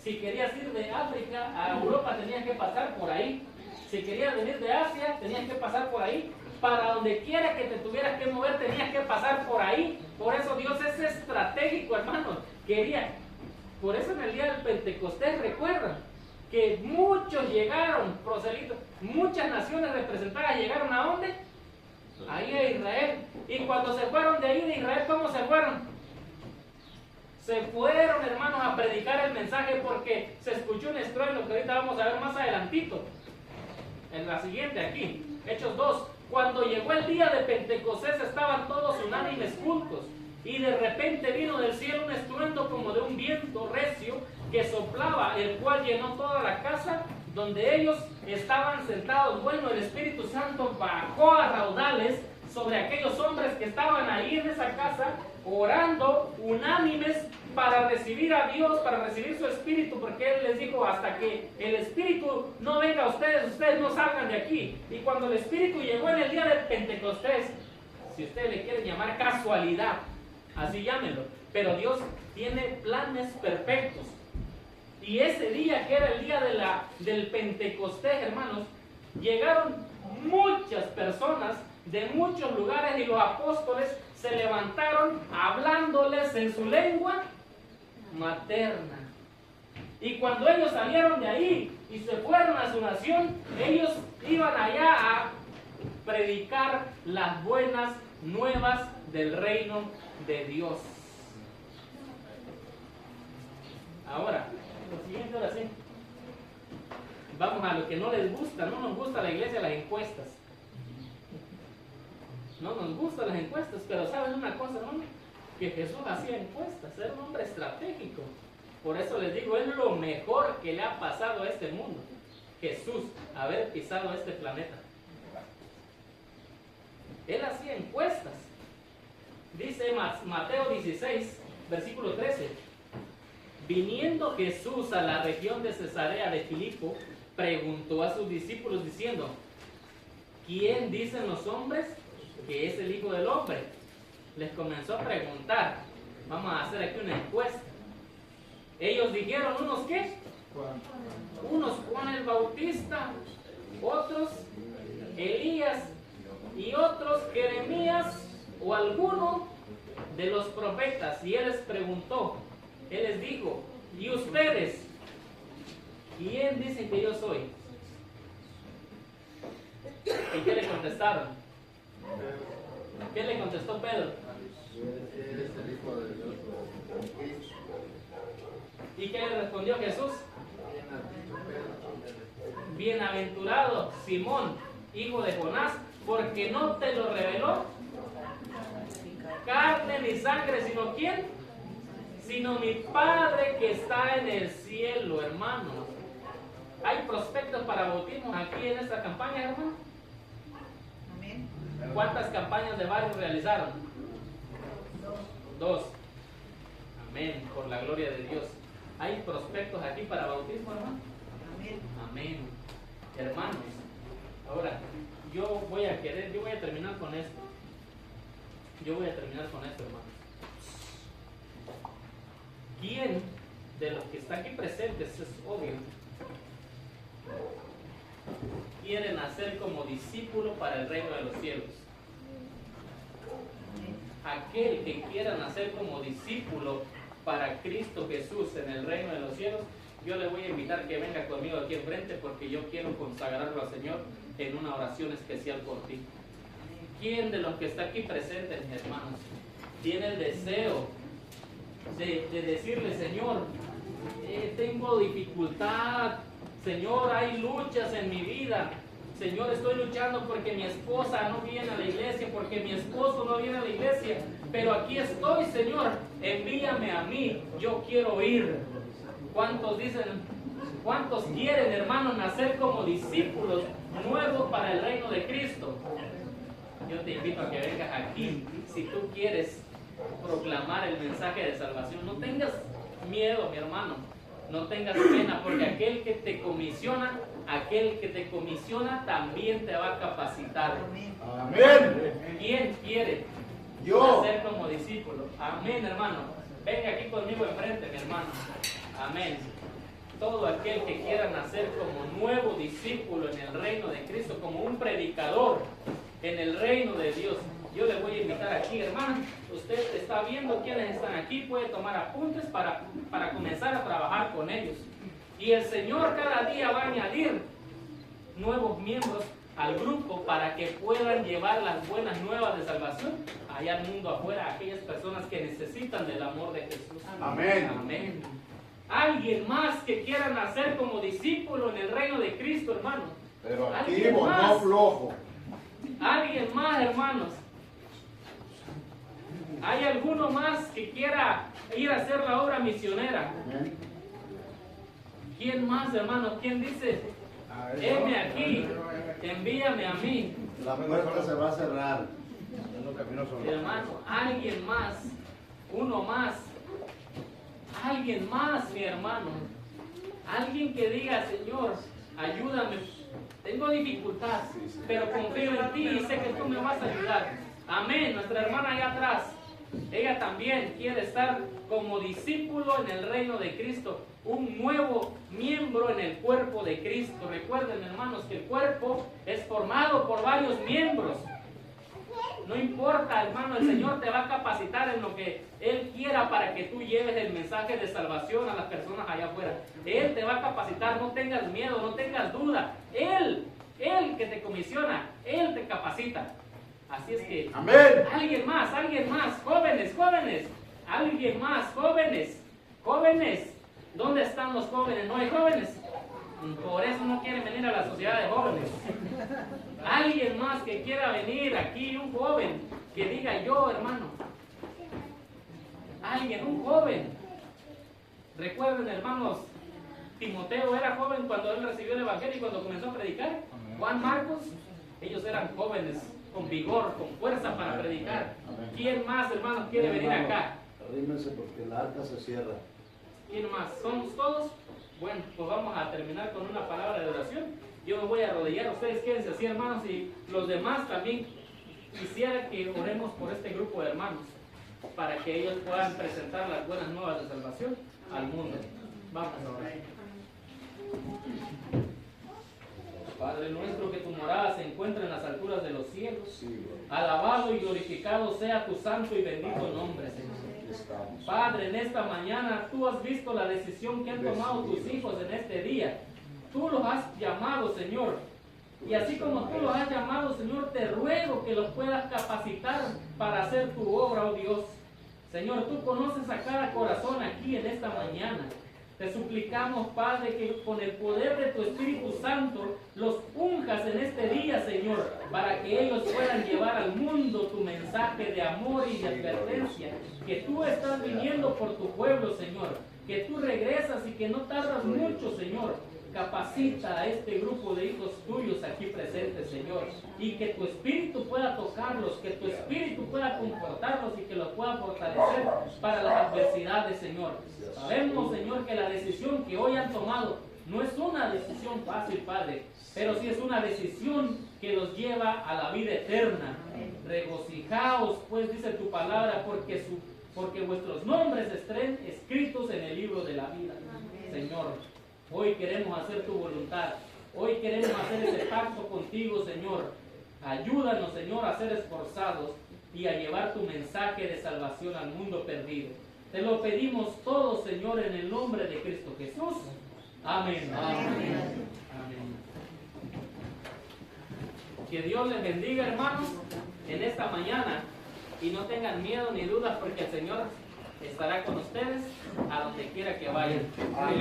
Si querías ir de África a Europa, tenías que pasar por ahí. Si querías venir de Asia, tenías que pasar por ahí. Para donde quiera que te tuvieras que mover, tenías que pasar por ahí. Por eso Dios es estratégico, hermanos. Por eso en el día del Pentecostés, recuerdan que muchos llegaron, proselitos, muchas naciones representadas llegaron ¿a dónde? Ahí a Israel. Y cuando se fueron de ahí de Israel, ¿cómo se fueron? Se fueron, hermanos, a predicar el mensaje porque se escuchó un estruendo que ahorita vamos a ver más adelantito. En la siguiente aquí, Hechos 2. Cuando llegó el día de Pentecostés estaban todos unánimes juntos. Y de repente vino del cielo un estruendo como de un viento recio que soplaba, el cual llenó toda la casa donde ellos estaban sentados. Bueno, el Espíritu Santo bajó a raudales sobre aquellos hombres que estaban ahí en esa casa, orando unánimes para recibir a Dios, para recibir su Espíritu, porque Él les dijo, hasta que el Espíritu no venga a ustedes, ustedes no salgan de aquí. Y cuando el Espíritu llegó en el día del Pentecostés, si ustedes le quieren llamar casualidad, así llámenlo, pero Dios tiene planes perfectos. Y ese día, que era el día del Pentecostés, hermanos, llegaron muchas personas de muchos lugares y los apóstoles se levantaron hablándoles en su lengua materna. Y cuando ellos salieron de ahí y se fueron a su nación, ellos iban allá a predicar las buenas nuevas del reino de Dios. Ahora, lo siguiente, ahora sí. Vamos a lo que no les gusta. No nos gusta la iglesia, las encuestas. No nos gustan las encuestas, pero ¿saben una cosa, hermano? Que Jesús hacía encuestas, era un hombre estratégico. Por eso les digo, es lo mejor que le ha pasado a este mundo. Jesús, haber pisado este planeta. Él hacía encuestas. Dice Mateo 16, versículo 13. Viniendo Jesús a la región de Cesarea de Filipo, preguntó a sus discípulos diciendo, ¿quién dicen los hombres que es el Hijo del Hombre? Les comenzó a preguntar. Vamos a hacer aquí una encuesta. Ellos dijeron, ¿unos qué? Unos Juan el Bautista, otros Elías y otros Jeremías o alguno de los profetas. Y él les preguntó, él les dijo, ¿y ustedes? ¿Quién dicen que yo soy? ¿Y qué le contestaron? ¿Qué le contestó Pedro? Eres el Hijo de Dios. ¿Y qué le respondió Jesús? Bienaventurado Simón, hijo de Jonás, porque no te lo reveló carne ni sangre, sino ¿quién? Sino mi Padre que está en el cielo, hermanos. ¿Hay prospectos para bautismos aquí en esta campaña, hermano? Amén. ¿Cuántas campañas de barrio realizaron? 2. Amén, por la gloria de Dios. ¿Hay prospectos aquí para bautismo, hermano? Amén. Amén. Hermanos, ahora yo voy a terminar con esto. Hermanos. ¿Quién de los que están aquí presentes, es obvio, quiere nacer como discípulo para el reino de los cielos? Aquel que quiera nacer como discípulo para Cristo Jesús en el reino de los cielos, yo le voy a invitar que venga conmigo aquí enfrente, porque yo quiero consagrarlo al Señor en una oración especial por ti. ¿Quién de los que está aquí presentes, hermanos, tiene el deseo de decirle: Señor, tengo dificultad, Señor, hay luchas en mi vida, Señor, estoy luchando porque mi esposa no viene a la iglesia, porque mi esposo no viene a la iglesia, pero aquí estoy, Señor, envíame a mí, yo quiero ir? ¿Cuántos quieren, hermanos, nacer como discípulos nuevos para el reino de Cristo? Yo te invito a que vengas aquí si tú quieres proclamar el mensaje de salvación. No tengas miedo, mi hermano, no tengas pena, porque aquel que te comisiona también te va a capacitar. Amén. ¿Quién quiere Yo. nacer como discípulo? Amén, hermano. Venga aquí conmigo enfrente, mi hermano. Amén. Todo aquel que quiera nacer como nuevo discípulo en el reino de Cristo, como un predicador en el reino de Dios, yo le voy a invitar aquí, hermano. Usted está viendo quiénes están aquí, puede tomar apuntes para comenzar a trabajar con ellos. Y el Señor cada día va a añadir nuevos miembros al grupo para que puedan llevar las buenas nuevas de salvación allá al mundo afuera, a aquellas personas que necesitan del amor de Jesús. Amén. Amén. Alguien más que quiera nacer como discípulo en el reino de Cristo, hermano. Pero ¿Alguien activo, más? no flojo. Alguien más, hermanos. ¿Hay alguno más que quiera ir a hacer la obra misionera? Amén. ¿Quién más, hermanos? ¿Quién dice: heme aquí, envíame a mí? La puerta se va a cerrar. Hermano, alguien más, uno más, alguien más, mi hermano. Alguien que diga: Señor, ayúdame, tengo dificultad, pero confío en ti y sé que tú me vas a ayudar. Amén. Nuestra hermana allá atrás, ella también quiere estar como discípulo en el reino de Cristo, un nuevo miembro en el cuerpo de Cristo. Recuerden, hermanos, que el cuerpo es formado por varios miembros. No importa, hermano, el Señor te va a capacitar en lo que Él quiera para que tú lleves el mensaje de salvación a las personas allá afuera. Él te va a capacitar, no tengas miedo, no tengas duda. Él que te comisiona, Él te capacita. Así es que, Amén. alguien más, jóvenes, alguien más, jóvenes. ¿Dónde están los jóvenes? ¿No hay jóvenes? Por eso no quieren venir a la sociedad de jóvenes. Alguien más que quiera venir aquí, un joven, que diga: yo, hermano. Un joven. Recuerden, hermanos, Timoteo era joven cuando él recibió el evangelio y cuando comenzó a predicar. Juan, Marcos, ellos eran jóvenes, con vigor, con fuerza para predicar. ¿Quién más, hermanos, quiere venir acá? Arrímense porque la arca se cierra. ¿Quién más? ¿Somos todos? Bueno, pues vamos a terminar con una palabra de oración. Yo me voy a arrodillar, ustedes quédense así, hermanos, y los demás también. Quisiera que oremos por este grupo de hermanos, para que ellos puedan presentar las buenas nuevas de salvación al mundo. Vamos a orar. Padre nuestro, que tu morada se encuentra en las alturas de los cielos. Alabado y glorificado sea tu santo y bendito nombre, Señor. Padre, en esta mañana tú has visto la decisión que han tomado tus hijos en este día. Tú los has llamado, Señor. Y así como tú los has llamado, Señor, te ruego que los puedas capacitar para hacer tu obra, oh Dios. Señor, tú conoces a cada corazón aquí en esta mañana. Te suplicamos, Padre, que con el poder de tu Espíritu Santo los unjas en este día, Señor, para que ellos puedan llevar al mundo tu mensaje de amor y de advertencia, que tú estás viniendo por tu pueblo, Señor, que tú regresas y que no tardas mucho, Señor. Capacita a este grupo de hijos tuyos aquí presentes, Señor, y que tu Espíritu pueda tocarlos, que tu Espíritu pueda confortarlos y que los pueda fortalecer para las adversidades, Señor. Sabemos, Señor, que la decisión que hoy han tomado no es una decisión fácil, Padre, pero sí es una decisión que los lleva a la vida eterna. Regocijaos, pues, dice tu palabra, porque vuestros nombres estén escritos en el libro de la vida. Señor, hoy queremos hacer tu voluntad. Hoy queremos hacer ese pacto contigo, Señor. Ayúdanos, Señor, a ser esforzados y a llevar tu mensaje de salvación al mundo perdido. Te lo pedimos todo, Señor, en el nombre de Cristo Jesús. Amén. Amén. Amén. Que Dios les bendiga, hermanos, en esta mañana. Y no tengan miedo ni dudas, porque el Señor estará con ustedes a donde quiera que vayan. Amén.